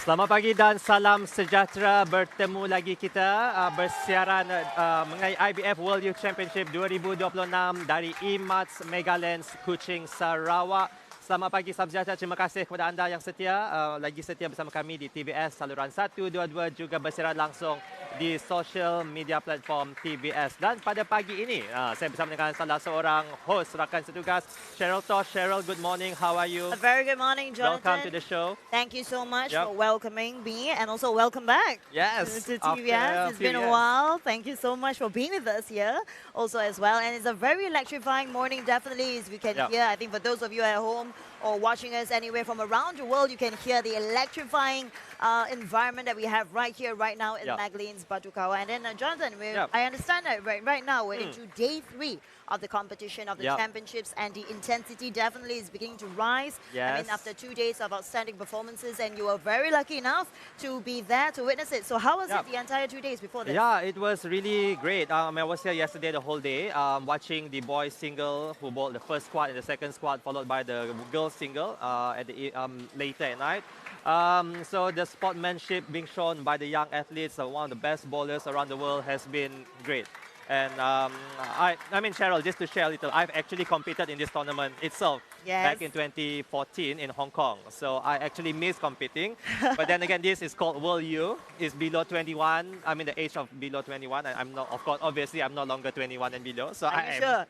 Selamat pagi dan salam sejahtera. Bertemu lagi kita bersiaran mengenai IBF World Youth Championship 2026 dari EMart Megalanes, Kuching, Sarawak. Selamat pagi, salam sejahtera. Terima kasih kepada anda yang setia, lagi setia bersama kami di TBS saluran 122, juga bersiaran langsung di social media platform TBS. Dan pada pagi ini, saya bersama dengan salah seorang host rakan setugas, Cheryl Tosh. Cheryl, good morning. How are you? A very good morning, Jonathan. Welcome to the show. Thank you so much for welcoming me, and also welcome back to TBS. It's been a while. Thank you so much for being with us here also as well. And it's a very electrifying morning, definitely, as we can hear. I think for those of you at home or watching us anywhere from around the world, you can hear the electrifying environment that we have right here, right now in Megalanes, Batu, Kawah. And then, Jonathan, I understand that right now we're into day 3 of the competition, of the championships, and the intensity definitely is beginning to rise. I mean, after 2 days of outstanding performances, and you were very lucky enough to be there to witness it. So how was it the entire 2 days before this? Yeah, it was really great. I was here yesterday the whole day, watching the boys single who bowled the first squad and the second squad, followed by the girls single at the later at night. So the sportsmanship being shown by the young athletes, one of the best bowlers around the world, has been great. And I mean, Cheryl, just to share a little, I've actually competed in this tournament itself back in 2014 in Hong Kong. So I actually missed competing. But then again, this is called World U. It's below 21. I mean, the age of below 21. And I'm not, of course, obviously, I'm no longer 21 and below. So I am sure.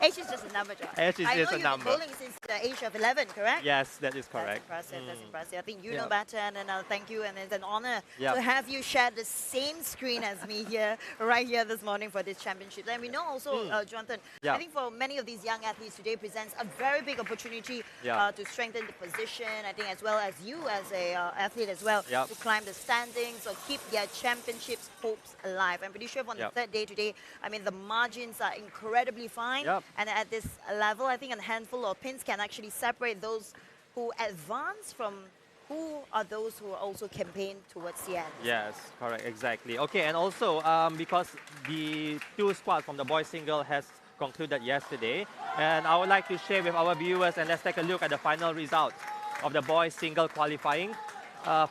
Age is just a number, John. Age is just a number. I know you've been bowling since the age of 11, correct? Yes, that is correct. That's impressive. That's impressive. I think you know better, and thank you. And it's an honor to have you share the same screen as me here, right here this morning for this championship. And we know also, Jonathan, I think for many of these young athletes today presents a very big opportunity to strengthen the position. I think as well as you as a athlete as well, to climb the standings or keep their championships hopes alive. I'm pretty sure on the third day today, I mean, the margins are incredibly fine. And at this level, I think a handful of pins can actually separate those who advance from who are those who also campaign towards the end. Yes, correct, exactly. Okay, and also because the 2 squads from the boys single has concluded yesterday, and I would like to share with our viewers, and let's take a look at the final result of the boys single qualifying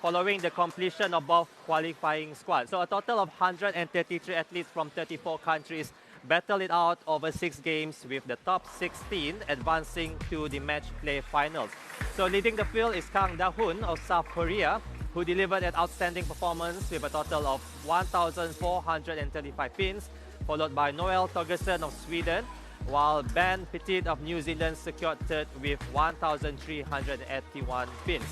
following the completion of both qualifying squads. So a total of 133 athletes from 34 countries battled it out over 6 games, with the top 16 advancing to the match play finals. So leading the field is Kang Da-hoon of South Korea, who delivered an outstanding performance with a total of 1,435 pins, followed by Noel Torgerson of Sweden, while Ben Petit of New Zealand secured third with 1,381 pins.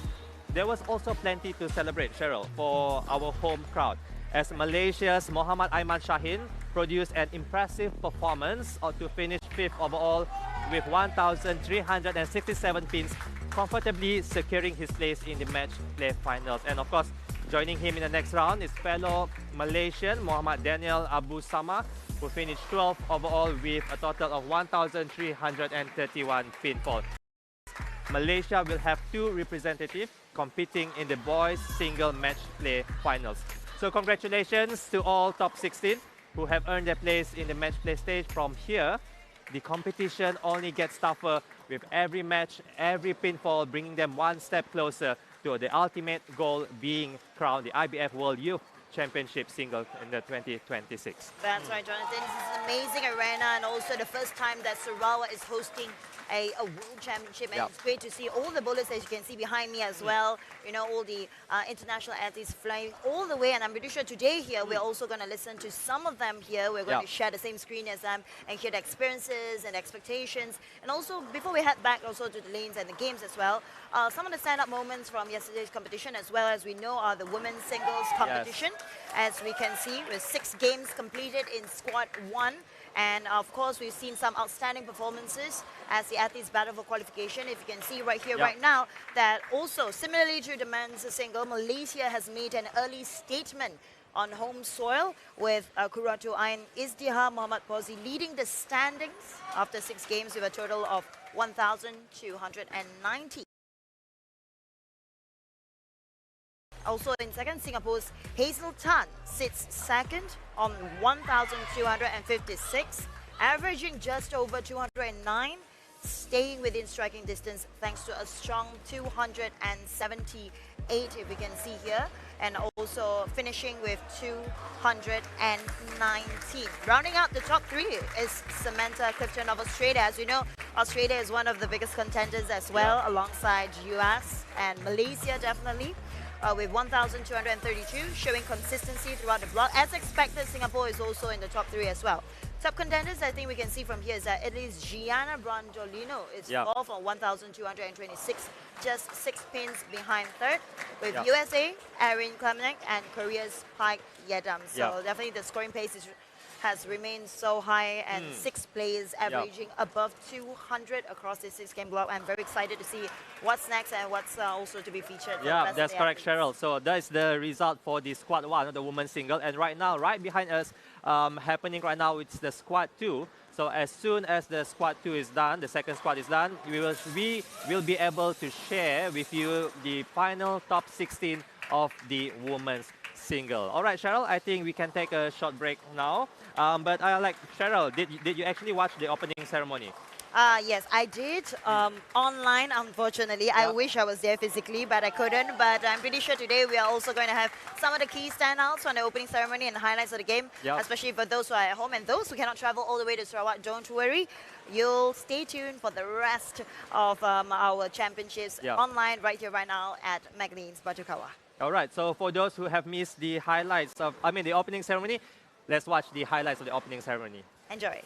There was also plenty to celebrate, Cheryl, for our home crowd, as Malaysia's Muhammad Aiman Shaheen produced an impressive performance to finish 5th overall with 1,367 pins, comfortably securing his place in the match play finals. And of course, joining him in the next round is fellow Malaysian Muhammad Daniel Abu Sama, who finished 12th overall with a total of 1,331 pinfall. Malaysia will have 2 representatives competing in the boys single match play finals. So congratulations to all top 16 who have earned their place in the match play stage. From here, the competition only gets tougher, with every match, every pinfall bringing them one step closer to the ultimate goal, being crowned the IBF World Youth Championship single in the 2026. That's right, Jonathan. This is an amazing arena, and also the first time that Sarawak is hosting a world championship, and it's great to see all the bowlers, as you can see behind me as well. You know, all the international athletes flying all the way, and I'm pretty sure today here we're also going to listen to some of them here. We're going to share the same screen as them and hear the experiences and expectations. And also, before we head back also to the lanes and the games as well, some of the stand-up moments from yesterday's competition, as well as we know, are the women's singles competition. As we can see, with 6 games completed in squad 1. And of course, we've seen some outstanding performances as the athletes battle for qualification. If you can see right here, right now, that also, similarly to the men's single, Malaysia has made an early statement on home soil, with Kuratu Ain Izdihar Muhammad Pozi leading the standings after 6 games with a total of 1,290. Also in second, Singapore's Hazel Tan sits second on 1,256, averaging just over 209, staying within striking distance thanks to a strong 270 8, if we can see here, and also finishing with 219. Rounding out the top 3 is Samantha Clifton of Australia. As you know, Australia is one of the biggest contenders as well, alongside US and Malaysia definitely. With 1,232, showing consistency throughout the block. As expected, Singapore is also in the top 3 as well. Top contenders, I think we can see from here is that Italy's Gianna Brandolino is 4th on 1,226, just 6 pins behind 3rd, with USA, Erin Klemenek, and Korea's Pike Yedam. So definitely the scoring pace has remained so high, and 6 players averaging above 200 across this 6-game block. I'm very excited to see what's next and what's also to be featured. Yeah, that's correct, Cheryl. So that is the result for the squad 1, the women's single. And right now, right behind us, happening right now, it's the squad 2. So as soon as the squad 2 is done, the second squad is done, we will be able to share with you the final top 16 of the women's single. All right, Cheryl, I think we can take a short break now. But Cheryl, did you actually watch the opening ceremony? Yes, I did. Online, unfortunately. I wish I was there physically, but I couldn't. But I'm pretty sure today we are also going to have some of the key standouts from the opening ceremony and highlights of the game, especially for those who are at home and those who cannot travel all the way to Sarawak. Don't worry. You'll stay tuned for the rest of our championships online right here, right now at Megalanes, Batu, Kawah. All right, so for those who have missed the highlights of, the opening ceremony, let's watch the highlights of the opening ceremony. Enjoy.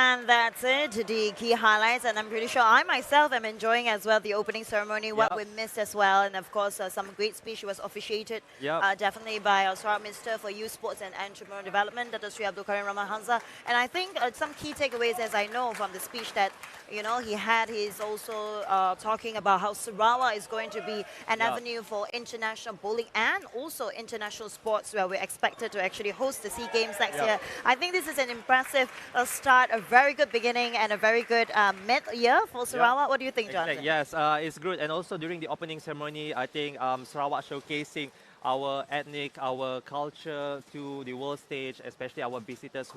And that's it, the key highlights. And I'm pretty sure I myself am enjoying as well the opening ceremony, what we missed as well. And of course, some great speech was officiated definitely by our Sarawak Minister for Youth Sports and Entrepreneurial Development, Dr. Sri Abdul Karim Ramahansa. And I think some key takeaways, as I know from the speech that, you know, he's also talking about how Sarawak is going to be an avenue for international bowling and also international sports, where we're expected to actually host the SEA Games next year. I think this is an impressive start, a very good beginning, and a very good mid-year for Sarawak. What do you think, Jonathan? Yes, it's good. And also during the opening ceremony, I think Sarawak showcasing our ethnic, our culture to the world stage, especially our visitors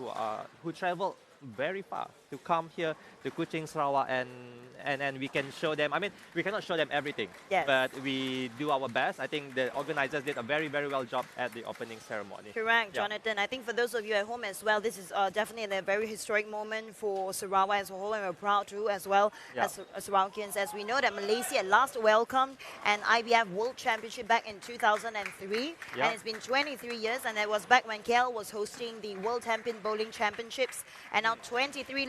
who travel very far to come here to Kuching, Sarawak, and we can show them. I mean, we cannot show them everything, but we do our best. I think the organizers did a very, very well job at the opening ceremony. Correct, Jonathan. I think for those of you at home as well, this is definitely a very historic moment for Sarawak as a whole, and we're proud too as well as Sarawakians, as we know that Malaysia at last welcomed an IBF World Championship back in 2003, and it's been 23 years, and it was back when KL was hosting the World Champion Bowling Championships, and now 23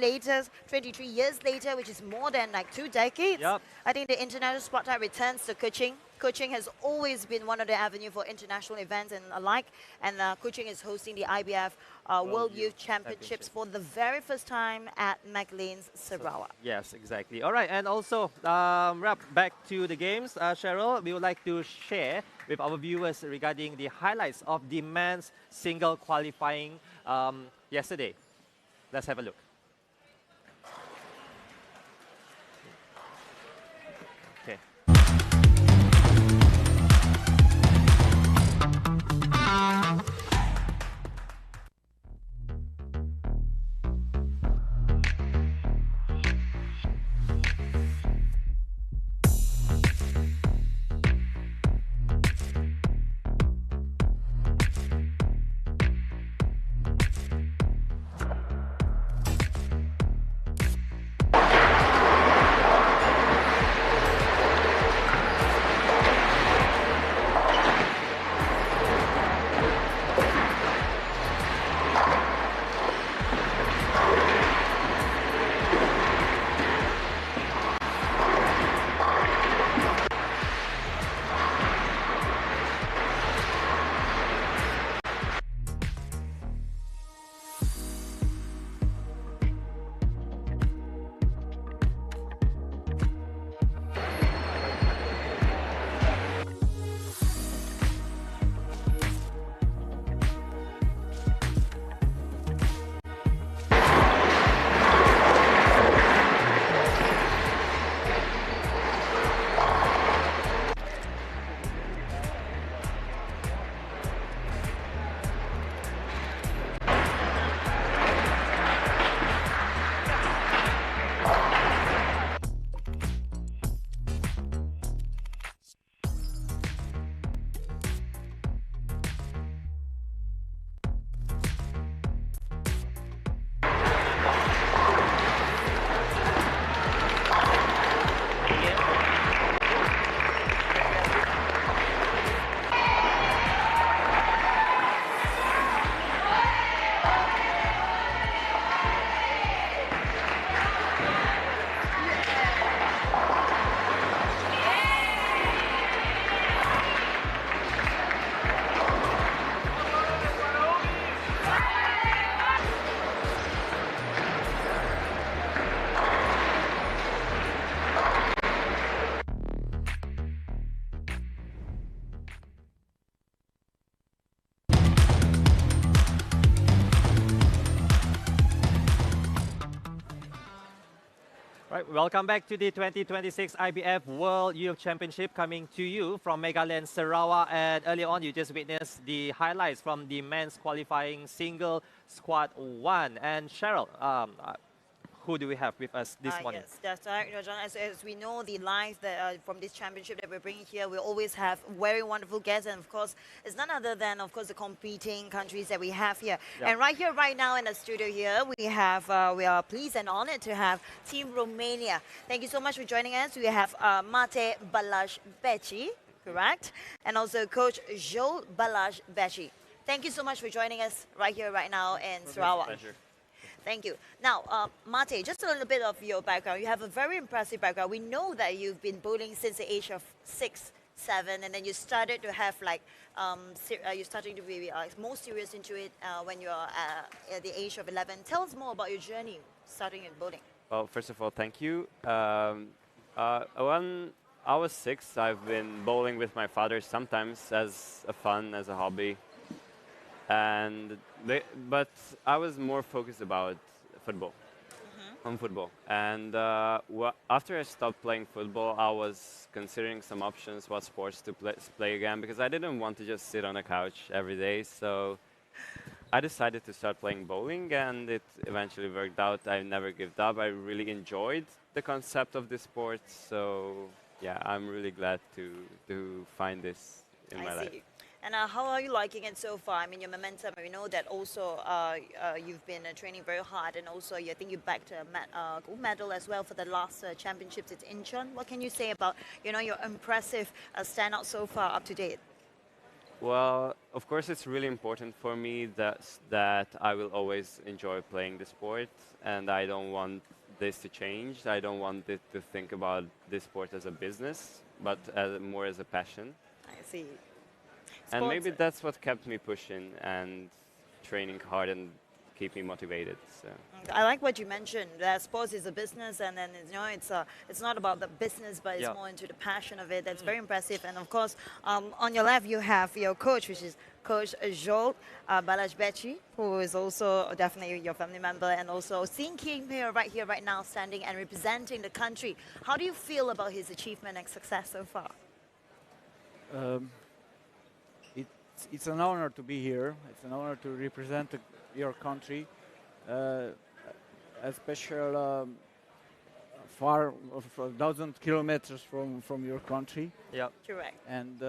years later, which is more than like 2 decades, I think the international spotlight returns to Kuching. Kuching has always been one of the avenues for international events and alike, and Kuching is hosting the IBF World Youth Championships for the very first time at Megalanes, Sarawak. Yes, exactly. All right, and also wrap back to the games, Cheryl, we would like to share with our viewers regarding the highlights of the men's single qualifying yesterday. Let's have a look. Okay. Right, welcome back to the 2026 IBF World Youth Championship, coming to you from Megalanes, Sarawak. And earlier on, you just witnessed the highlights from the men's qualifying single squad 1. And Cheryl, who do we have with us this morning? Yes, that's right, John. As we know, the live from this championship that we're bringing here, we always have very wonderful guests, and of course, it's none other than, of course, the competing countries that we have here. And right here, right now in the studio here, we are pleased and honored to have Team Romania. Thank you so much for joining us. We have Mate Balázs Becsi, correct? And also Coach Joel Balázs Becsi. Thank you so much for joining us right here, right now in Sarawak. Pleasure. Thank you. Now, Mate, just a little bit of your background. You have a very impressive background. We know that you've been bowling since the age of 6, 7, and then you started to have like, you started to be more serious into it when you're at the age of 11. Tell us more about your journey starting in bowling. Well, first of all, thank you. When I was 6, I've been bowling with my father sometimes as a fun, as a hobby. But I was more focused about football, on football. And after I stopped playing football, I was considering some options, what sports to play again, because I didn't want to just sit on a couch every day. So I decided to start playing bowling, and it eventually worked out. I never gave up. I really enjoyed the concept of this sport. So yeah, I'm really glad to find this in my life. And how are you liking it so far? I mean, your momentum, we know that also you've been training very hard, and also I think you backed a gold medal as well for the last championships at Incheon. What can you say about, your impressive standout so far up to date? Well, of course, it's really important for me that I will always enjoy playing the sport, and I don't want this to change. I don't want it to think about this sport as a business, but more as a passion. I see. And maybe that's what kept me pushing and training hard and keep me motivated. So. I like what you mentioned, that sports is a business, and then it's not about the business, but it's more into the passion of it. That's very impressive. And of course, on your left you have your coach, which is Coach Joel Balajbeci, who is also definitely your family member, and also seeing him here right now, standing and representing the country. How do you feel about his achievement and success so far? It's an honor to be here. It's an honor to represent your country, especially far of 1,000 kilometers from your country. Yeah, correct. And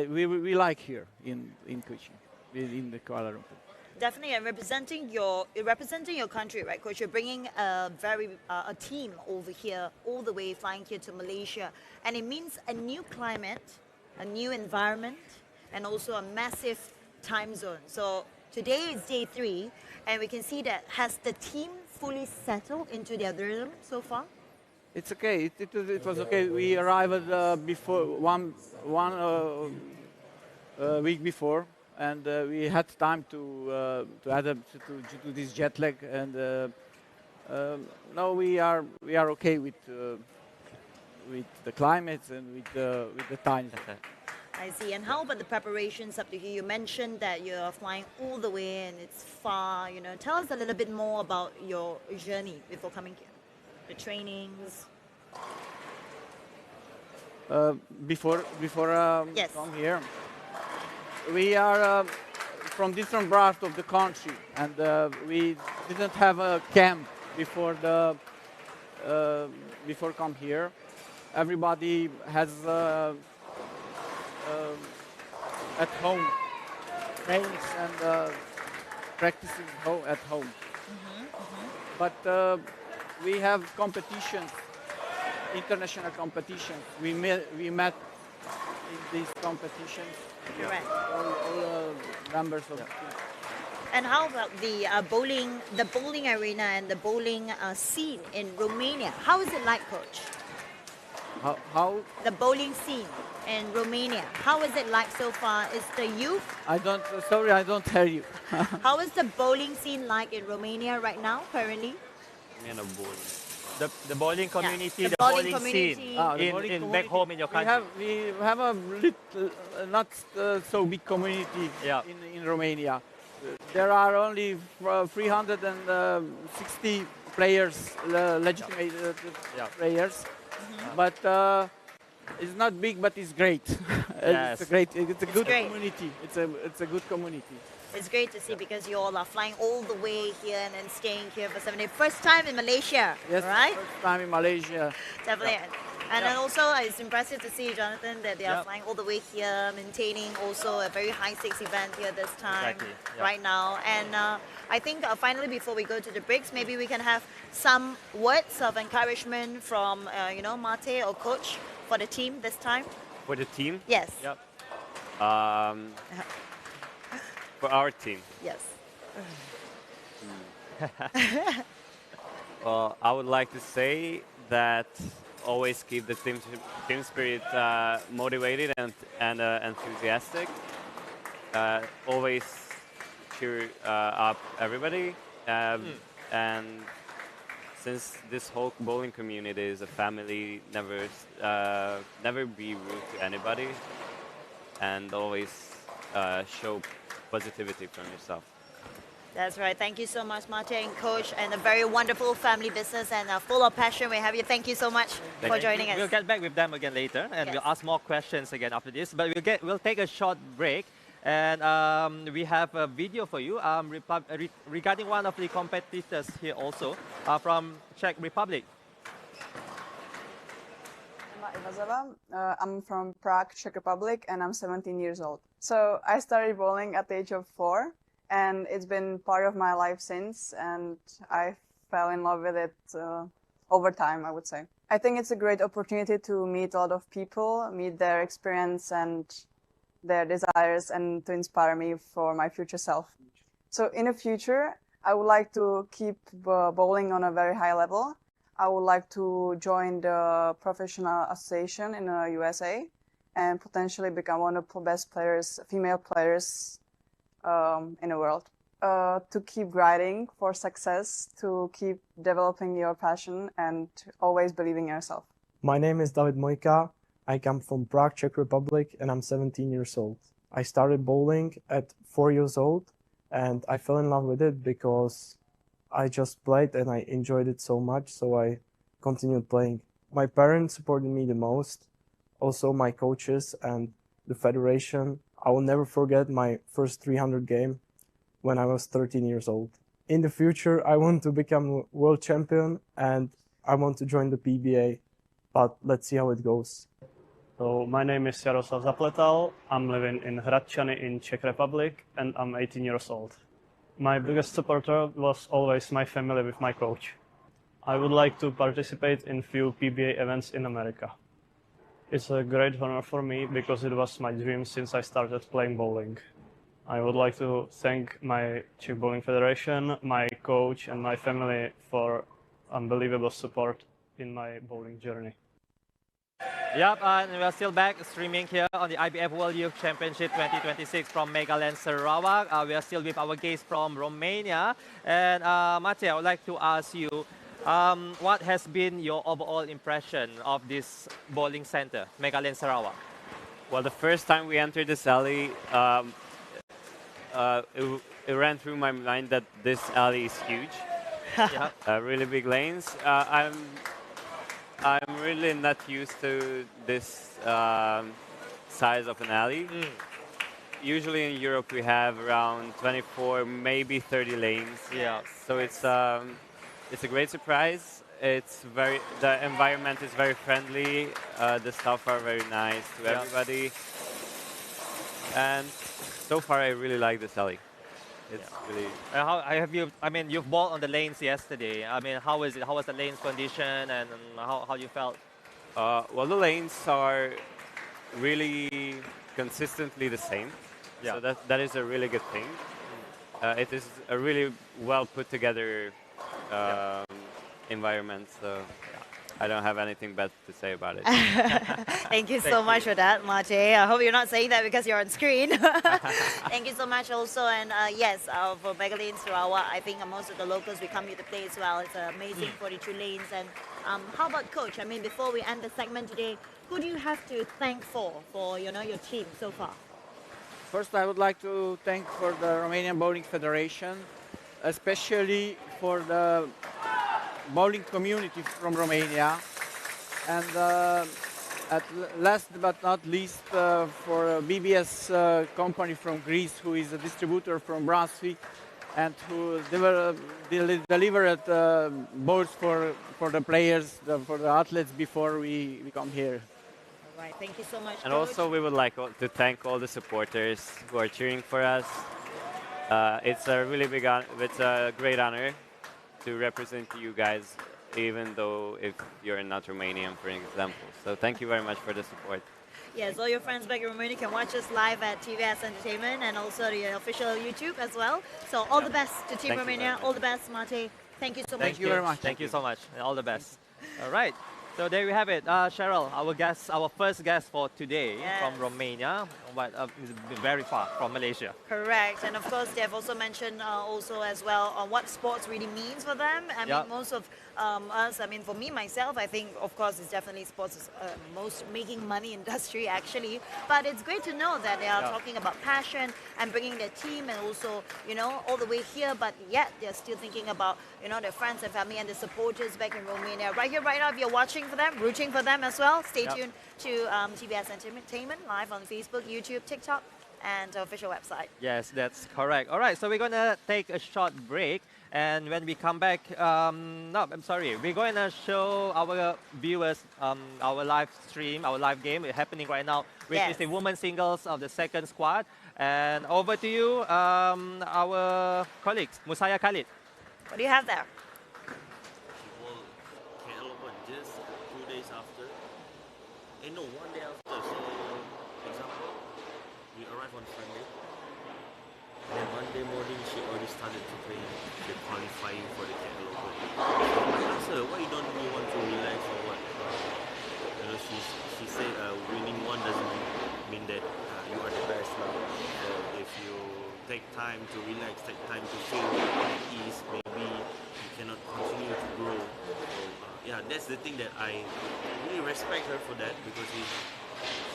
we like here in Kuching, in the Kuala Lumpur. Definitely, and representing your country, right, Coach? You're bringing a team over here, all the way flying here to Malaysia, and it means a new climate, a new environment, and also a massive time zone. So today is day 3, and we can see that has the team fully settled into their rhythm so far? It's okay. It was okay. We arrived before one week before, and we had time to adapt to this jet lag, and now we are okay with the climate and with the time. I see. And how about the preparations up to here? You mentioned that you're flying all the way and it's far. Tell us a little bit more about your journey before coming here. The trainings. Before yes. come here, we are from different parts of the country, and we didn't have a camp before come here. Everybody has at home trains and practicing at home. But we have competitions, international competitions. We met in these competitions. Correct. All members of the team. And how about the bowling arena and the bowling scene in Romania? How is it like, Coach? How? The bowling scene in Romania. How is it like so far? Is the youth? Sorry, I don't hear you. How is the bowling scene like in Romania right now, currently? the bowling community, Yeah. the bowling bowling community. scene back home in your country. We have a little, not so big community in Romania. There are only 360 players, legitimate players, but it's not big, but it's great. Yes. It's a good great. community. It's a good community. It's great to see because you all are flying all the way here and then staying here for 7 days. First time in Malaysia, Yes, right? first time in Malaysia. Definitely. And then also it's impressive to see, Jonathan, that they are flying all the way here, maintaining also a very high stakes event here this time, right now. And I think finally, before we go to the breaks, maybe we can have some words of encouragement from, Mate or Coach for the team this time. For the team? Yes. Yep. For our team. Yes. Well, I would like to say that always keep the team spirit motivated and enthusiastic. Always cheer up everybody. And since this whole bowling community is a family, never be rude to anybody, and always show positivity from yourself. That's right. Thank you so much, Mate and Coach, and a very wonderful family business and full of passion. We have you. Thank you so much for joining us. We'll get back with them again later, and we'll ask more questions again after this. But we'll take a short break, and we have a video for you regarding one of the competitors here also from Czech Republic. I'm from Prague, Czech Republic, and I'm 17 years old. So I started bowling at the age of 4. And it's been part of my life since, and I fell in love with it over time, I would say. I think it's a great opportunity to meet a lot of people, meet their experience and their desires, and to inspire me for my future self. So in the future, I would like to keep bowling on a very high level. I would like to join the professional association in the USA and potentially become one of the best players, female players in the world. To keep grinding for success, to keep developing your passion and always believing in yourself. My name is David Mojka. I come from Prague, Czech Republic, and I'm 17 years old. I started bowling at 4 years old, and I fell in love with it because I just played and I enjoyed it so much, so I continued playing. My parents supported me the most, also my coaches and the federation. I will never forget my first 300 game when I was 13 years old. In the future, I want to become a world champion and I want to join the PBA, but let's see how it goes. So my name is Jaroslav Zapletal. I'm living in Hradčany in Czech Republic and I'm 18 years old. My biggest supporter was always my family with my coach. I would like to participate in few PBA events in America. It's a great honor for me because it was my dream since I started playing bowling. I would like to thank my Czech Bowling Federation, my coach and my family for unbelievable support in my bowling journey. Yep, and we're still back streaming here on the IBF World Youth Championship 2026 from Megalanes, Sarawak. We are still with our guest from Romania. And Mate, I would like to ask you, what has been your overall impression of this bowling center, Megalanes, Sarawak? Well, the first time we entered this alley, it ran through my mind that this alley is huge. Really big lanes. I'm really not used to this size of an alley. Usually in Europe we have around 24, maybe 30 lanes. Yeah. So it's a great surprise. The environment is very friendly. The staff are very nice to everybody. And so far I really like this alley. It's really. How have you? I mean, you've bowled on the lanes yesterday. I mean, how is it? How was the lanes condition, and how you felt? Well, the lanes are really consistently the same. So that is a really good thing. It is a really well put together environment. So I don't have anything bad to say about it. Thank you so much for that, Mate. I hope you're not saying that because you're on screen. Thank you so much also. And yes, for Megalanes Sarawak, I think most of the locals will come here to play as well. It's an amazing 42 lanes. And how about Coach? I mean, before we end the segment today, who do you have to thank for your team so far? First, I would like to thank for the Romanian Bowling Federation, especially for the bowling community from Romania, and last but not least for BBS company from Greece, who is a distributor from Brunswick and who delivered balls for the players, for the athletes before we come here. All right, thank you so much, And Coach. also we would like to thank all the supporters who are cheering for us. It's a really it's a great honor to represent you guys, even though if you're not Romanian, for example. So thank you very much for the support. Yes, all your friends back in Romania can watch us live at TVS Entertainment and also the official YouTube as well. So all the best to Team Thank you very Romania. much. All the best, Mate. Thank you so much. Thank you very much. Thank you so much. And all the best. All right. So there we have it. Cheryl, our first guest for today from Yes. Romania, but is very far from Malaysia. Correct, and of course they have also mentioned also as well on what sports really means for them. I Yeah. mean, most of us, I mean, for me myself, I think of course it's definitely sports is most making money industry actually. But it's great to know that they are Yeah. talking about passion and bringing their team and also all the way here, but yet they're still thinking about their friends and family and the supporters back in Romania. Right here, right now, if you're watching for them, rooting for them as well, stay Yep. tuned to TBS Entertainment live on Facebook, YouTube, TikTok, and our official website. Yes, that's correct. All right, so we're going to take a short break. And when we come back, no, I'm sorry. We're going to show our viewers our live stream, our live game happening right now, which Yes. is the women's singles of the second squad. And over to you, our colleagues, Musaya Khalid. What do you have there? Well, KL Open just 2 days after. No, 1 day after. So, example, we arrived on Sunday. And then Monday morning, she already started to play the qualifying for the KL Open. So I asked her, why you don't really want to relax or what? She said winning one doesn't mean that you are the best now. So if you take time to relax, take time to feel at ease, maybe you cannot continue to grow. So yeah, that's the thing that I really respect her for that, because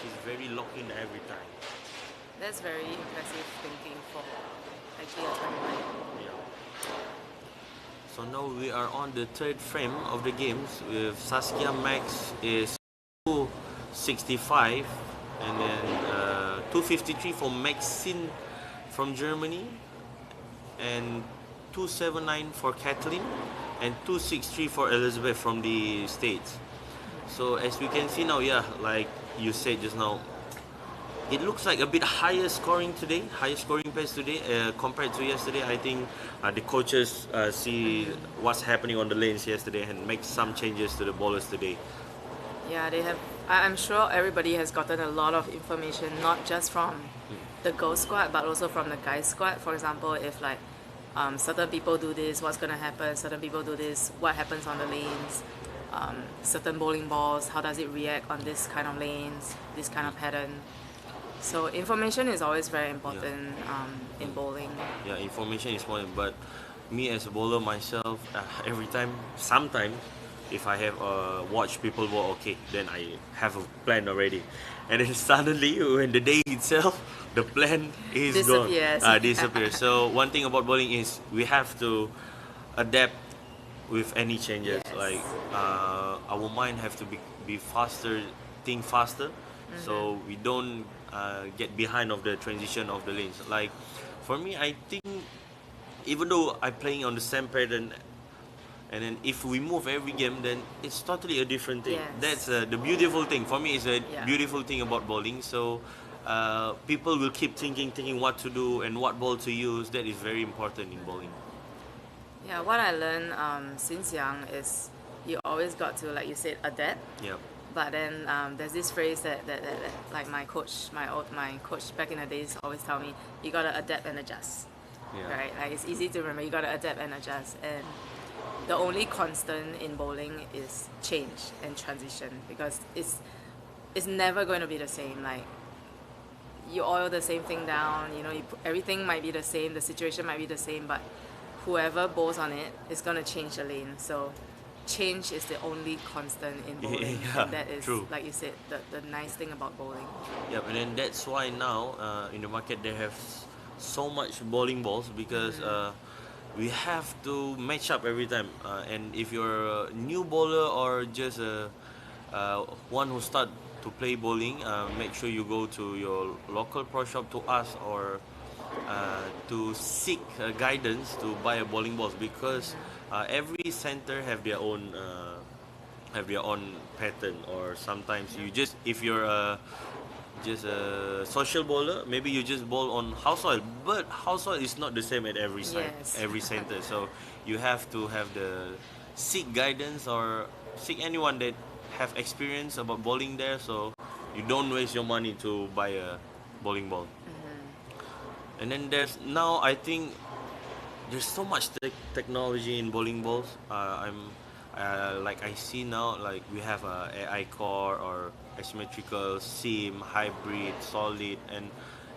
she's very locked in every time. That's very impressive thinking for actually a 21. Yeah. So now we are on the third frame of the games with Saskia Max is 265 and then 253 for Maxine from Germany and 279 for Kathleen and 263 for Elizabeth from the States. So as we can see now, yeah, like you said just now, it looks like a bit higher scoring pace today compared to yesterday. I think the coaches see what's happening on the lanes yesterday and make some changes to the bowlers today. Yeah, they have. I'm sure everybody has gotten a lot of information, not just from the girls squad, but also from the guys squad. For example, if like certain people do this, what's going to happen? Certain people do this, what happens on the lanes? Certain bowling balls, how does it react on this kind of lanes, this kind of pattern? So information is always very important in bowling. Yeah, information is important, but me as a bowler myself, every time, sometimes, if I have watched people bowl, okay, then I have a plan already. And then suddenly, when the day itself, the plan is Disappears. gone. Disappears. So one thing about bowling is we have to adapt with any changes. Yes. Like our mind have to be faster, think faster, so we don't get behind of the transition of the lanes. Like for me, I think even though I'm playing on the same pattern, and then if we move every game, then it's totally a different thing. Yes. That's the beautiful thing. For me, it's a Yeah. beautiful thing about bowling. So people will keep thinking what to do and what ball to use. That is very important in bowling. Yeah, what I learned since young is you always got to, like you said, adapt. Yeah. But then there's this phrase that like my coach back in the days always tell me, you gotta adapt and adjust. Yeah. Right? Like it's easy to remember. You gotta adapt and adjust. And the only constant in bowling is change and transition, because it's never going to be the same. Like you oil the same thing down. Everything might be the same. The situation might be the same, but whoever bowls on it is gonna change the lane. So change is the only constant in bowling. Yeah, And that is, true. like you said, the nice thing about bowling. Yep, and then that's why now in the market they have so much bowling balls, because we have to match up every time. And if you're a new bowler or just one who start to play bowling, make sure you go to your local pro shop to ask or to seek guidance to buy a bowling balls, because every center have their own pattern. Or sometimes you just, if you're just a social bowler, maybe you just bowl on house soil, but house soil is not the same at every site, Yes. every center. So you have to have the seek guidance or seek anyone that have experience about bowling there, so you don't waste your money to buy a bowling ball. And then there's now, I think there's so much technology in bowling balls. Like I see now, like we have a AI core or asymmetrical, sim, hybrid, solid, and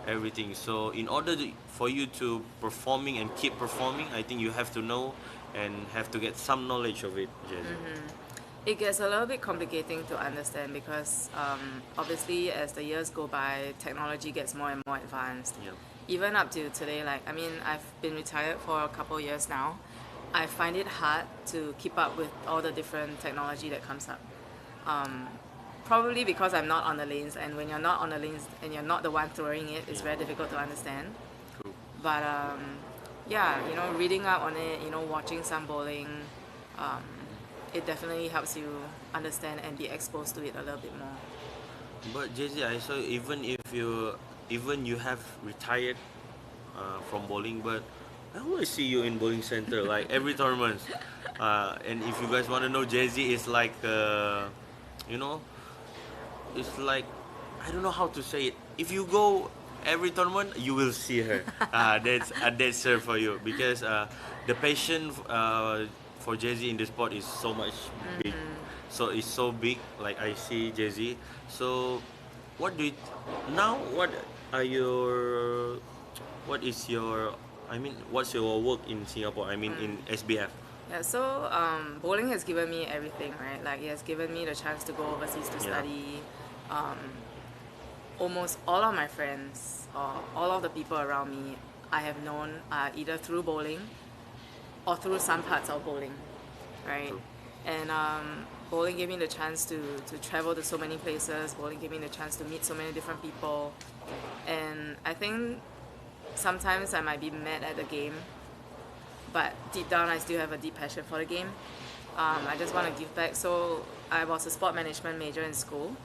everything. So in order for you to performing and keep performing, I think you have to know and have to get some knowledge of it, Jesse. It gets a little bit complicating to understand because obviously as the years go by, technology gets more and more advanced. Yeah. Even up to today, like, I mean, I've been retired for a couple of years now. I find it hard to keep up with all the different technology that comes up. Probably because I'm not on the lanes, and when you're not on the lanes and you're not the one throwing it, it's very difficult to understand. True. But yeah, you know, reading up on it, you know, watching some bowling, it definitely helps you understand and be exposed to it a little bit more. But Jesse, I saw even you have retired from bowling, but I always see you in bowling center like every tournament. And if you guys want to know, Jesse is like, you know, it's like, I don't know how to say it. If you go every tournament, you will see her. That's her for you, because the passion for Jesse in the sport is so much big. So it's so big. Like I see Jesse. So what do you now? What is your? I mean, what's your work in Singapore? I mean, in SBF. Yeah, so bowling has given me everything, right? Like, it has given me the chance to go overseas to study. Almost all of my friends, or all of the people around me, I have known either through bowling or through some parts of bowling, right? True. And bowling gave me the chance to travel to so many places. Bowling gave me the chance to meet so many different people. And I think sometimes I might be mad at the game, but deep down I still have a deep passion for the game. I just want to give back. So I was a sport management major in school.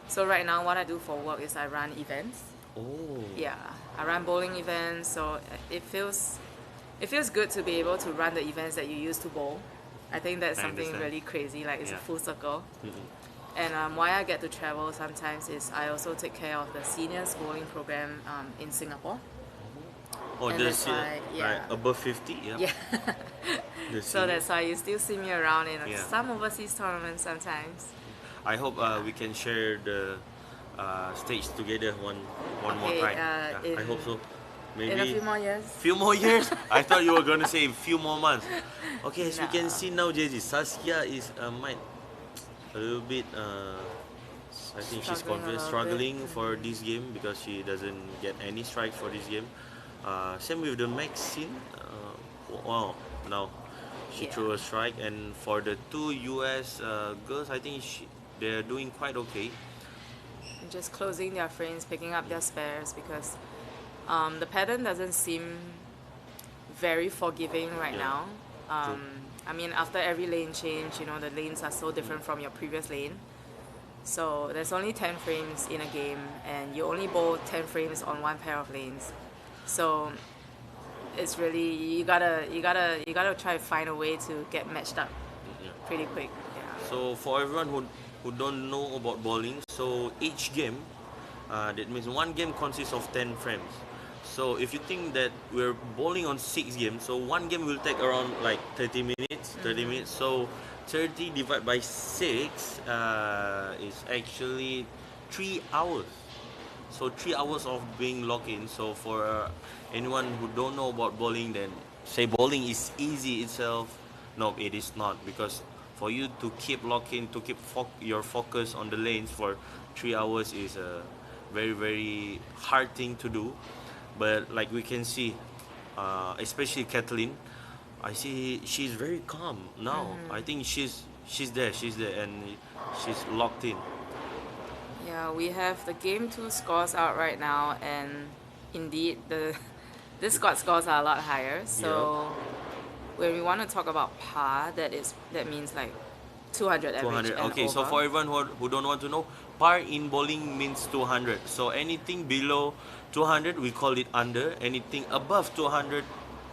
So right now what I do for work is I run events. Oh. Yeah, I run bowling events, so it feels good to be able to run the events that you used to bowl. I think that's something really crazy, like it's a full circle. And why I get to travel sometimes is I also take care of the seniors bowling program in Singapore. Oh, And that's that's why, right, above 50, Yeah. So that's why you still see me around in some overseas tournaments sometimes. I hope we can share the stage together one more time. I hope so. Maybe in a few more years. Few more years? I thought you were gonna say a few more months. Okay, as we can see now, Jesse, Saskia is might a little bit. I think she's struggling for this game because she doesn't get any strike for this game. Same with the Maxine. Wow, now she threw a strike, and for the two US girls, I think they're doing quite okay. Just closing their frames, picking up their spares, because the pattern doesn't seem very forgiving right now. I mean, after every lane change, you know, the lanes are so different from your previous lane. So there's only 10 frames in a game, and you only bowl 10 frames on one pair of lanes. So it's really, you gotta try to find a way to get matched up pretty quick. Yeah. So for everyone who don't know about bowling, so each game, that means one game consists of 10 frames. So if you think that we're bowling on 6 games, so one game will take around like 30 minutes. 30 minutes. So 30 divided by 6 is actually 3 hours. So 3 hours of being locked in. So for anyone who don't know about bowling, then say bowling is easy itself. No, it is not, because for you to keep locking, to keep your focus on the lanes for 3 hours is a very, very hard thing to do. But like we can see, especially Kathleen, I see she's very calm now. I think she's there, and she's locked in. Yeah, we have the game 2 scores out right now, and indeed this squad scores are a lot higher. So when we want to talk about par, that means like 200 average. 200. And Okay, over. so for everyone who don't want to know, par in bowling means 200. So anything below 200 we call it under. Anything above 200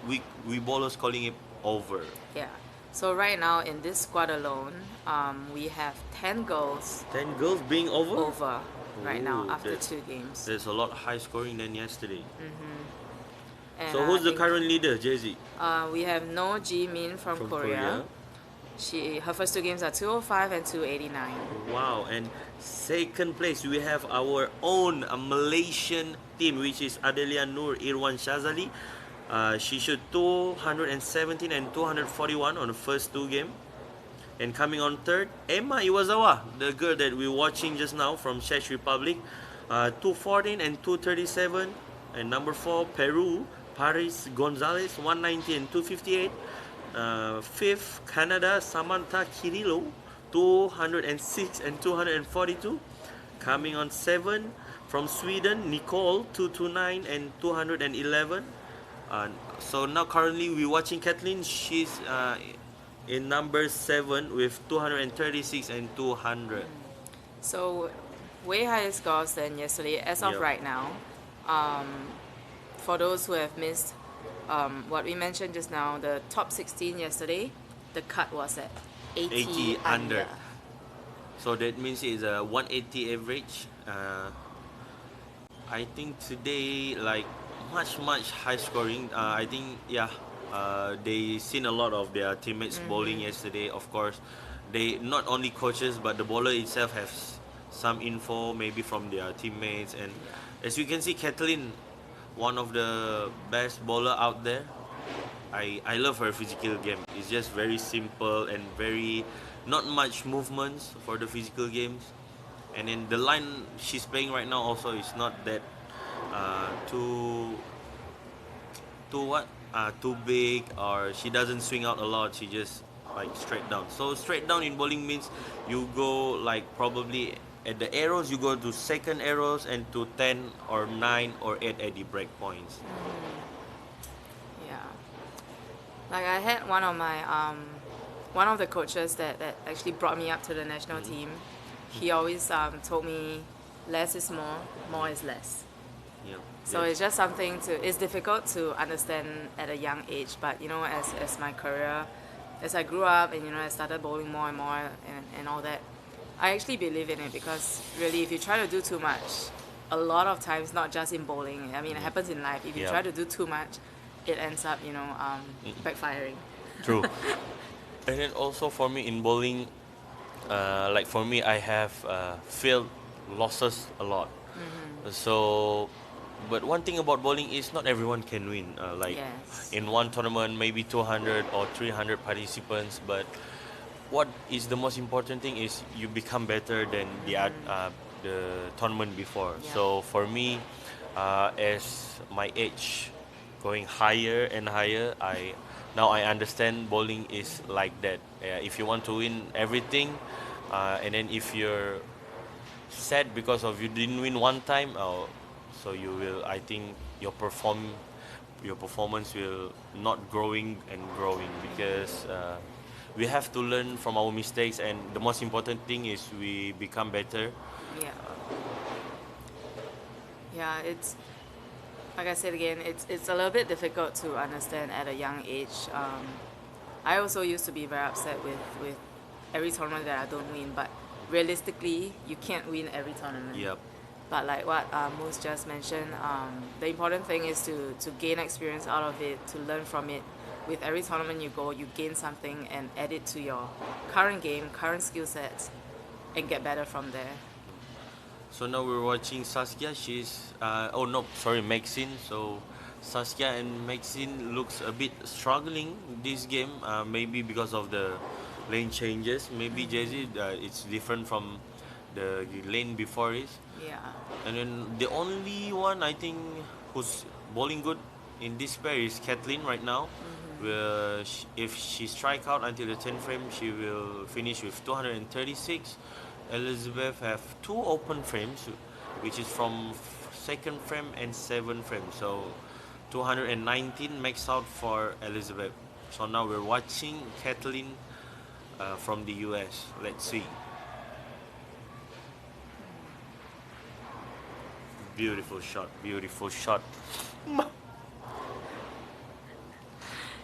we bowlers calling it over. Yeah. So right now in this squad alone, we have 10 girls. 10 girls being over? Over. right now Ooh, after 2 games. There's a lot high scoring than yesterday. And, So who's I the think, current leader, Jay-Z? We have No Ji-min from Korea. Her first 2 games are 205 and 289. Wow, and second place we have our own Malaysian team, which is Adelia Nur Irwan Shazali. She shot 217 and 241 on the first 2 games. And coming on third, Emma Iwazawa, the girl that we're watching just now from Czech Republic, 214 and 237. And number 4, Peru, Paris Gonzalez, 190 and 258. Fifth, Canada, Samantha Kirillo, 206 and 242. Coming on 7, from Sweden, Nicole, 229 and 211. So now currently we're watching Kathleen. She's in number 7 with 236 and 200. So way higher scores than yesterday as of right now. For those who have missed what we mentioned just now, the top 16 yesterday, the cut was at 80 under. So that means it's a 180 average. I think today, like, much high scoring. I think, they seen a lot of their teammates bowling yesterday. Of course, they not only coaches but the bowler itself has some info maybe from their teammates. And as you can see, Kathleen, one of the best bowler out there. I love her physical game. It's just very simple and very not much movements for the physical games. And then the line she's playing right now also is not that too big, or she doesn't swing out a lot. She just like straight down. So straight down in bowling means you go like probably at the arrows, you go to second arrows and to 10 or 9 or 8 at the break points. Yeah. Like I had one of my one of the coaches that actually brought me up to the national team. He always told me less is more is less. Yeah. So it's just something it's difficult to understand at a young age, but you know, as my career, as I grew up and you know, I started bowling more and more and all that, I actually believe in it, because really if you try to do too much, a lot of times, not just in bowling, I mean it happens in life, if you try to do too much, it ends up, you know, backfiring. True. And then also for me in bowling, like for me, I have failed losses a lot. So, but one thing about bowling is not everyone can win. In one tournament, maybe 200 or 300 participants. But what is the most important thing is you become better than the tournament before. Yeah. So for me, as my age going higher and higher, now I understand bowling is like that. If you want to win everything, and then if you're sad because of you didn't win one time, so you will, I think your performance will not growing and growing, because we have to learn from our mistakes, and the most important thing is we become better. Yeah, it's like I said again, it's a little bit difficult to understand at a young age. I also used to be very upset with every tournament that I don't win, but realistically, you can't win every tournament. Yep. But like what Moose just mentioned, the important thing is to gain experience out of it, to learn from it. With every tournament you go, you gain something and add it to your current game, current skill sets, and get better from there. So now we're watching Saskia. She's Maxine. So Saskia and Maxine looks a bit struggling this game. Maybe because of the lane changes. Maybe Jay-Z, it's different from the lane before it. Yeah. And then the only one I think who's bowling good in this pair is Kathleen right now. If she strike out until the 10th frame, she will finish with 236. Elizabeth have 2 open frames, which is from 2nd frame and 7th frame. So 219 max out for Elizabeth. So now we're watching Kathleen from the US. Let's see. Beautiful shot, beautiful shot.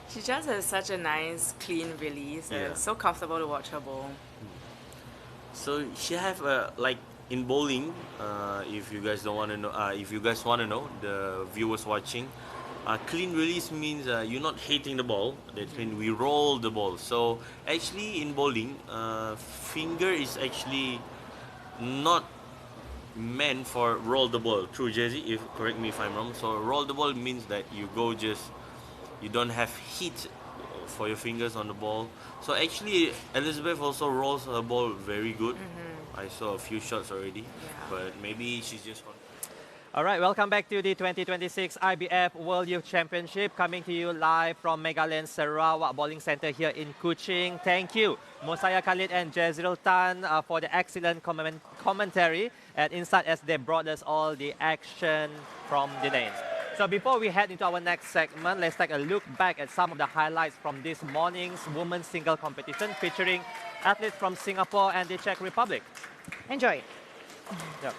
She just has such a nice, clean release. And it's so comfortable to watch her bowl. So she have in bowling, if you guys don't want to know, if you guys want to know, the viewers watching, clean release means you're not hitting the ball. That means we roll the ball. So actually, in bowling, finger is actually not meant for roll the ball. True, Jazzy? If correct me if I'm wrong. So roll the ball means that you go just you don't have heat for your fingers on the ball. So actually, Elizabeth also rolls her ball very good. I saw a few shots already, but maybe she's just on. All right, welcome back to the 2026 IBF World Youth Championship, coming to you live from Megalanes Sarawak Bowling Center here in Kuching. Thank you, Mosiah Khalid and Jezreel Tan, for the excellent commentary and insight as they brought us all the action from the lanes. So before we head into our next segment, let's take a look back at some of the highlights from this morning's women's single competition featuring athletes from Singapore and the Czech Republic. Enjoy. Yep.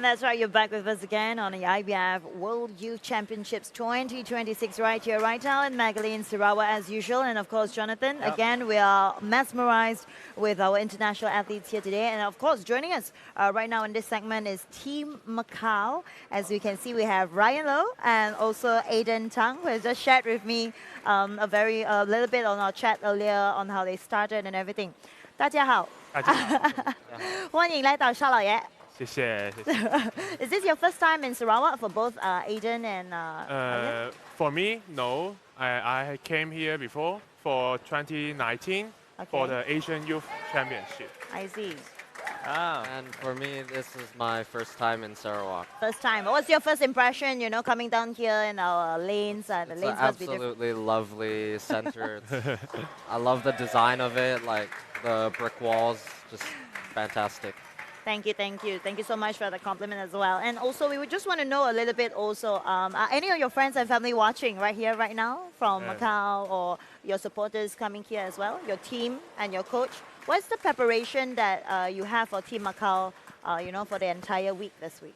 That's right, you're back with us again on the IBF World Youth Championships 2026 right here, right now in Megalanes, Sarawak as usual. And of course, Jonathan, again, we are mesmerized with our international athletes here today. And of course, joining us right now in this segment is Team Macau. As you can see, we have Ryan Lowe and also Aiden Tang, who has just shared with me a little bit on our chat earlier on how they started and everything. 大家好，欢迎来到沙老爷。谢谢，谢谢。Is this your first time in Sarawak for both Aiden and For me, no. I came here before for 2019 for the Asian Youth Championship. I see. And for me, this is my first time in Sarawak. First time. What's your first impression, you know, coming down here in our lanes? The It's lanes an must be different. absolutely lovely center. I love the design of it, like the brick walls, just fantastic. Thank you, thank you. Thank you so much for the compliment as well. And also, we would just want to know a little bit also, are any of your friends and family watching right here, right now from Macau, or your supporters coming here as well, your team and your coach? What's the preparation that you have for Team Macau, you know, for the entire week this week?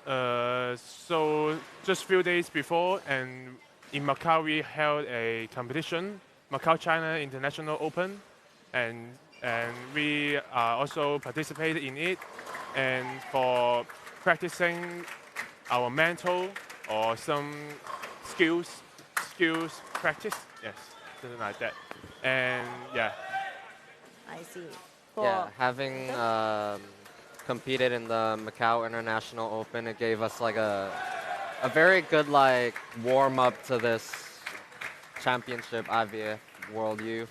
So just few days before, and in Macau we held a competition, Macau China International Open, and we also participated in it. And for practicing our mental or some skills practice, yes, something like that. And yeah. I see. Yeah, having competed in the Macau International Open, it gave us like a very good like warm up to this championship, IVF World Youth,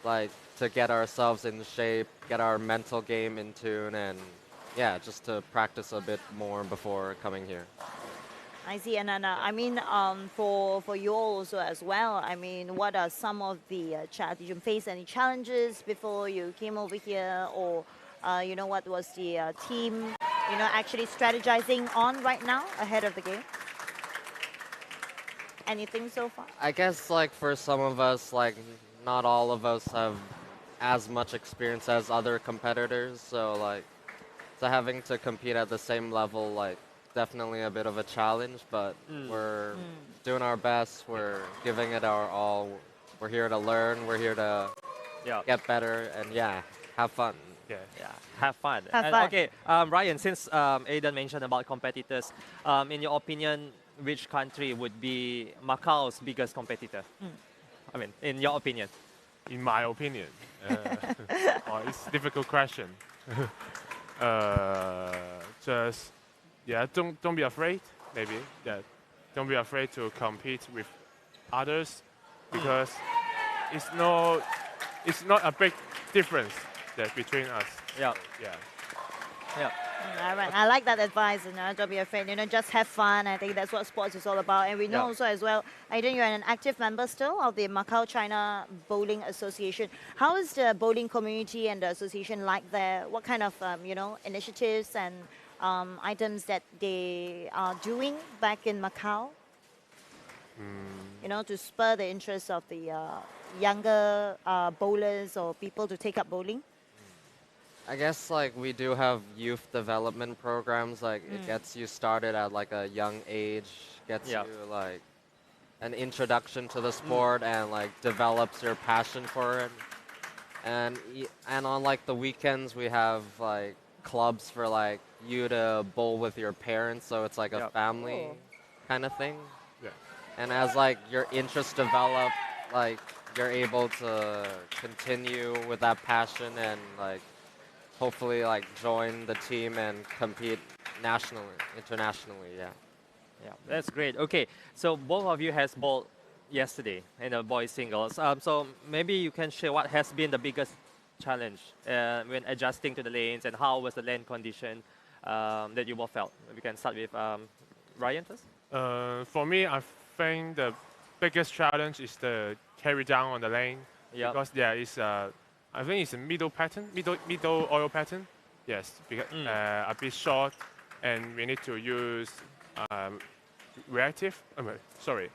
like to get ourselves in shape, get our mental game in tune, and yeah, just to practice a bit more before coming here. I see, and I mean, for you also as well. I mean, what are some of the challenges? Did you face any challenges before you came over here, or you know, what was the team, you know, actually strategizing on right now ahead of the game? Anything so far? I guess like for some of us, like not all of us have as much experience as other competitors, so like having to compete at the same level, like definitely a bit of a challenge, but we're doing our best. We're giving it our all. We're here to learn. We're here to get better, and yeah, have fun. Yeah, have fun. Have fun. Okay, Ryan, since Aidan mentioned about competitors, in your opinion, which country would be Macau's biggest competitor? I mean, in your opinion. In my opinion, it's a difficult question. Just don't be afraid. Maybe don't be afraid to compete with others, because it's not a big difference between us. Yeah. All right, I like that advice. You know, don't be afraid. You know, just have fun. I think that's what sports is all about. And we know also as well, Aiden, you're an active member still of the Macau China Bowling Association. How is the bowling community and the association like there? What kind of you know, initiatives and items that they are doing back in Macau? You know, to spur the interest of the younger bowlers or people to take up bowling? I guess like we do have youth development programs, like it gets you started at like a young age, gets you like an introduction to the sport and like develops your passion for it. And on like the weekends we have like clubs for like you to bowl with your parents, so it's like a family kind of thing. And as like your interests develop, like you're able to continue with that passion and like hopefully like join the team and compete nationally, internationally. Yeah, that's great. Okay, so both of you has bowled yesterday in the boys singles. So maybe you can share what has been the biggest challenge when adjusting to the lanes, and how was the lane condition that you both felt? We can start with Ryan first. For me, I think the biggest challenge is the carry down on the lane, because there is I think it's a middle oil pattern. Yes, because a bit short, and we need to use reactive.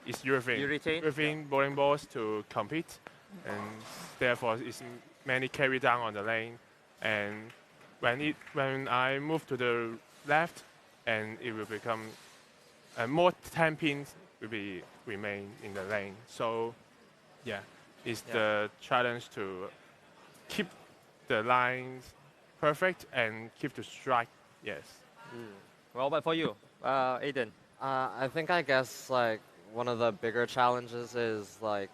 It's urethane bowling balls to compete, and therefore it's many carry down on the lane. And when I moved to the left, and it will become more 10 pins will be remain in the lane. So, yeah, it's the challenge to keep the lines perfect and keep the strike. Yes. Well, but for you, Aiden. I think I guess like one of the bigger challenges is like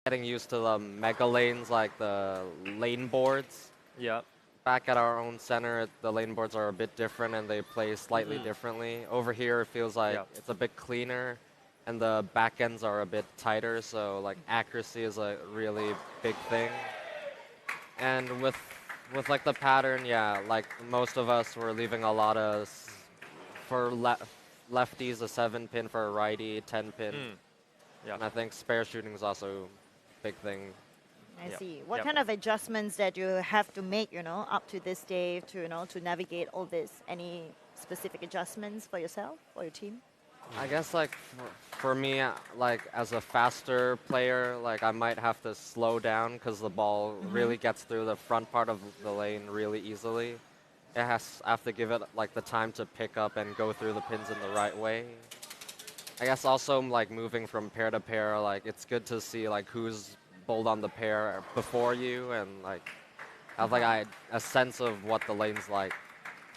getting used to the Megalanes, like the lane boards. Yeah. Back at our own center, the lane boards are a bit different and they play slightly differently. Over here, it feels like it's a bit cleaner and the back ends are a bit tighter, so like accuracy is a really big thing. And with like the pattern, yeah, like most of us were leaving a lot of, for lefties, a 7-pin, for a righty, 10-pin. Yeah. And I think spare shooting is also a big thing. I see. What kind of adjustments that you have to make, up to this day to, to navigate all this? Any specific adjustments for yourself or your team? I guess like for me, like as a faster player, like I might have to slow down because the ball really gets through the front part of the lane really easily. I have to give it like the time to pick up and go through the pins in the right way. I guess also like moving from pair to pair, like it's good to see like who's bowled on the pair before you and like have like a sense of what the lane's like.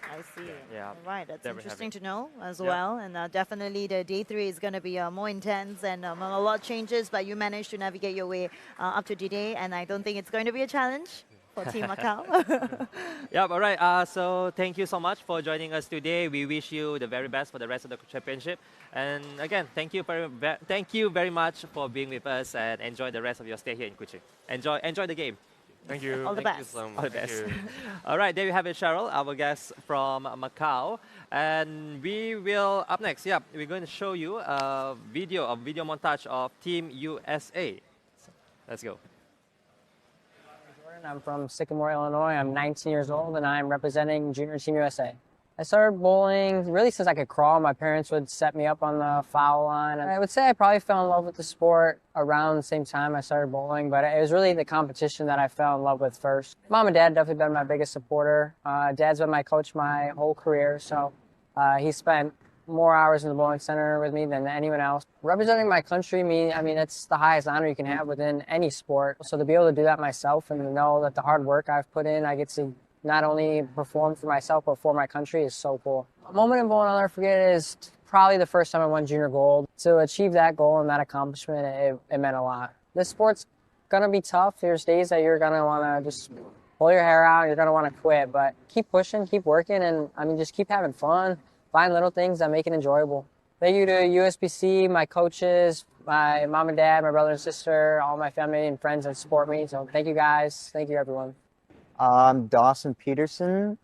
I see. Yeah. All right, that's There we have interesting it. to know as well. And definitely the day 3 is going to be more intense and a lot of changes, but you managed to navigate your way up to today. And I don't think it's going to be a challenge for Team Macau. Yeah, all right. So thank you so much for joining us today. We wish you the very best for the rest of the championship. And again, thank you very much for being with us and enjoy the rest of your stay here in Kuching. Enjoy the game. Thank you. All the Thank best. you so much. All the best. Thank you. All right, there you have it, Cheryl, our guest from Macau. And we will, up next, we're going to show you a video montage of Team USA. So, let's go. I'm from Sycamore, Illinois. I'm 19 years old, and I'm representing Junior Team USA. I started bowling really since I could crawl. My parents would set me up on the foul line. I would say I probably fell in love with the sport around the same time I started bowling, but it was really the competition that I fell in love with first. Mom and Dad definitely been my biggest supporter. Dad's been my coach my whole career, so he spent more hours in the bowling center with me than anyone else. Representing my country, I mean, it's the highest honor you can have within any sport. So to be able to do that myself and to know that the hard work I've put in, I get to not only perform for myself, but for my country is so cool. A moment in bowling I'll never forget is probably the first time I won junior gold. To achieve that goal and that accomplishment, it meant a lot. This sport's gonna be tough. There's days that you're gonna wanna just pull your hair out, you're gonna wanna quit, but keep pushing, keep working, and I mean, just keep having fun. Find little things that make it enjoyable. Thank you to USBC, my coaches, my mom and dad, my brother and sister, all my family and friends that support me. So thank you guys. Thank you, everyone. I'm Dawson Peterson.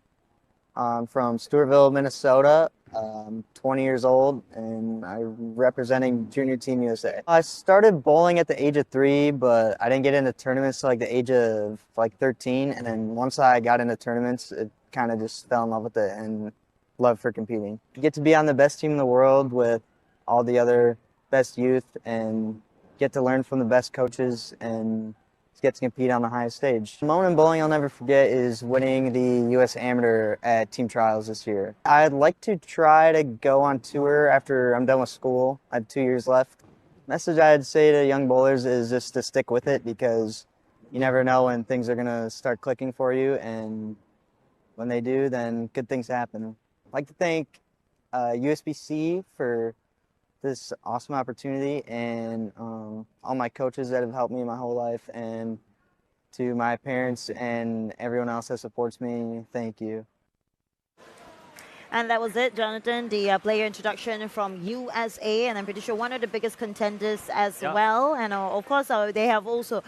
I'm from Stewartville, Minnesota. I'm 20 years old, and I'm representing Junior Team USA. I started bowling at the age of 3, but I didn't get into tournaments till like the age of like 13. And then once I got into tournaments, it kind of just fell in love with it and love for competing. You get to be on the best team in the world with all the other best youth and get to learn from the best coaches and get to compete on the highest stage. The moment in bowling I'll never forget is winning the U.S. Amateur at team trials this year. I'd like to try to go on tour after I'm done with school. I have 2 years left. Message I'd say to young bowlers is just to stick with it, because you never know when things are gonna start clicking for you, and when they do, then good things happen. I'd like to thank USBC for this awesome opportunity, and all my coaches that have helped me my whole life, and to my parents and everyone else that supports me, thank you. And that was it, Jonathan, the player introduction from USA, and I'm pretty sure one of the biggest contenders as well. And of course, they have also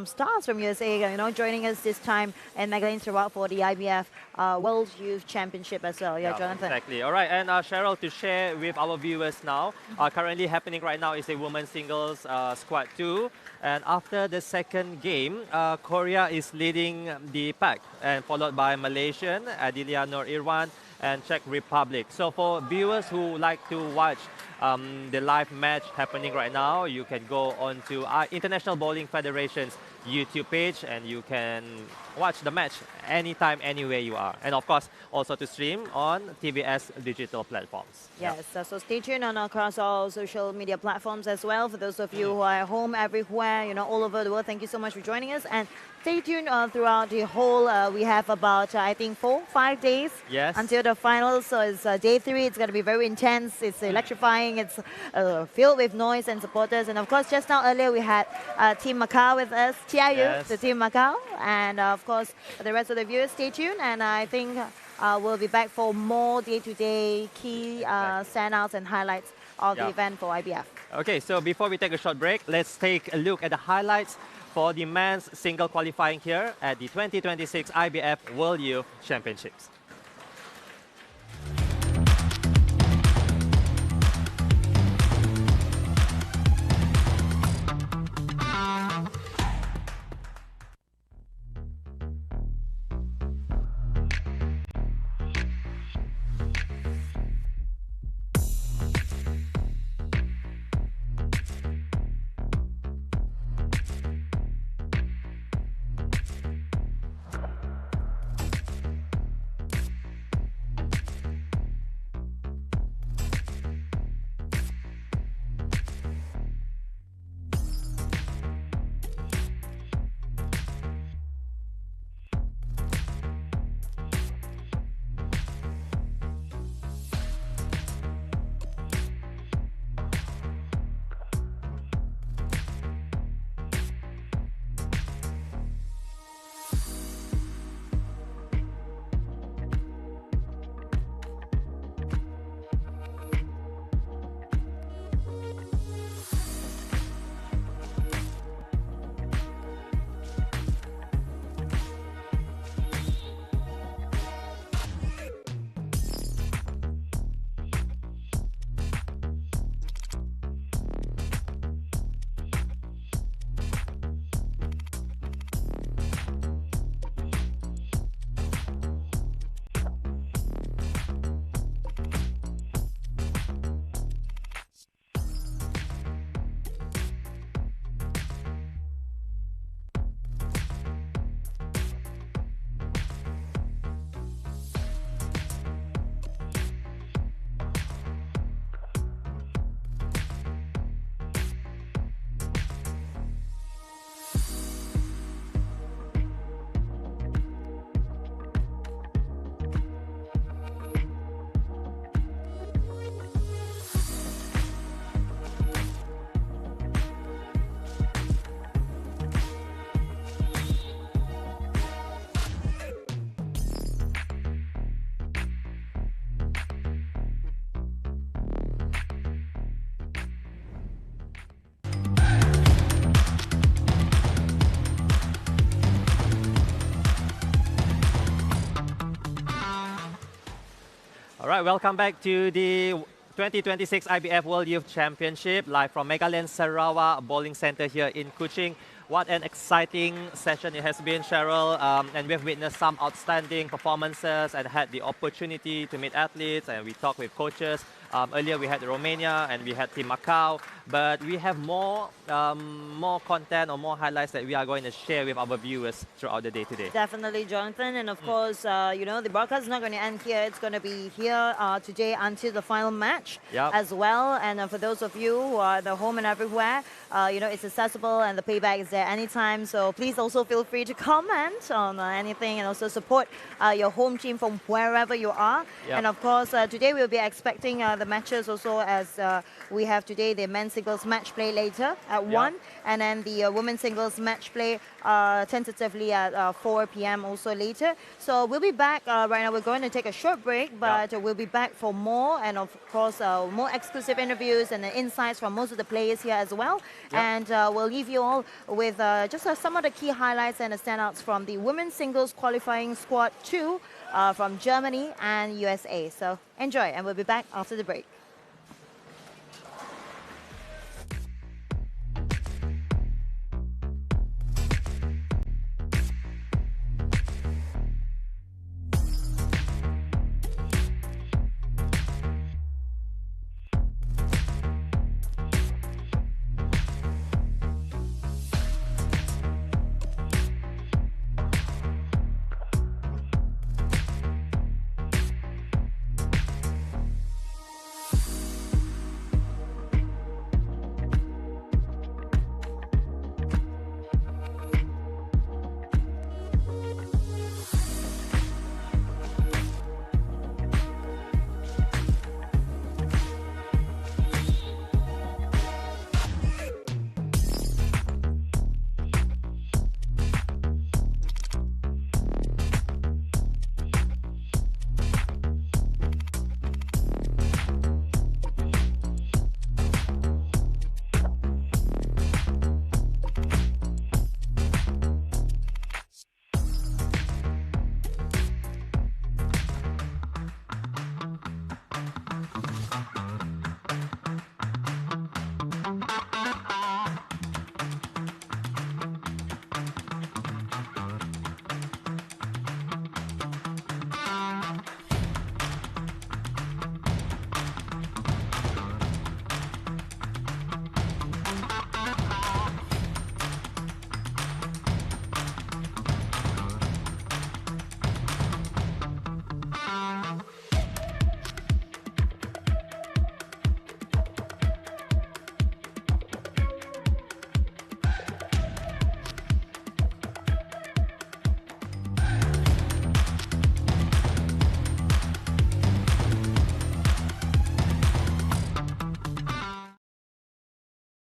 stars from USA, joining us this time in Megalanes throughout for the IBF World Youth Championship as well. Yeah, Jonathan. Exactly. All right, and Cheryl, to share with our viewers now, currently happening right now is a women's singles squad 2. And after the second game, Korea is leading the pack, and followed by Malaysian, Adilia Nur Irwan, and Czech Republic. So for viewers who like to watch the live match happening right now, you can go on to International Bowling Federation's YouTube page, and you can watch the match anytime, anywhere you are. And of course, also to stream on TBS digital platforms. Yes, so stay tuned on across all social media platforms as well. For those of you who are at home everywhere, you know, all over the world, thank you so much for joining us. And stay tuned throughout the whole, we have about, I think, 4-5 days until the finals. So it's day 3. It's going to be very intense. It's electrifying. It's filled with noise and supporters. And of course, just now earlier, we had Team Macau with us, Tia Yu, the Team Macau. And of course, the rest of the viewers, stay tuned. And I think we'll be back for more day-to-day key standouts and highlights of the event for IBF. Okay, so before we take a short break, let's take a look at the highlights for the men's single qualifying here at the 2026 IBF World Youth Championships. All right, welcome back to the 2026 IBF World Youth Championship, live from Megalanes Sarawak Bowling Center here in Kuching. What an exciting session it has been, Cheryl. And we've witnessed some outstanding performances and had the opportunity to meet athletes, and we talked with coaches. Earlier we had Romania and we had Team Macau, but we have more content or more highlights that we are going to share with our viewers throughout the day today. Definitely, Jonathan. And of course, you know, the broadcast is not going to end here. It's going to be here today until the final match as well. And for those of you who are at the home and everywhere, you know, it's accessible and the payback is there anytime. So please also feel free to comment on anything and also support your home team from wherever you are. And of course, today we'll be expecting the matches also, as we have today the men's singles match play later at 1, and then the women's singles match play tentatively at 4 p.m. also later. So we'll be back right now. We're going to take a short break, but we'll be back for more, and of course more exclusive interviews and insights from most of the players here as well. And we'll leave you all with just some of the key highlights and the standouts from the women's singles qualifying squad 2 from Germany and USA. So enjoy, and we'll be back after the break.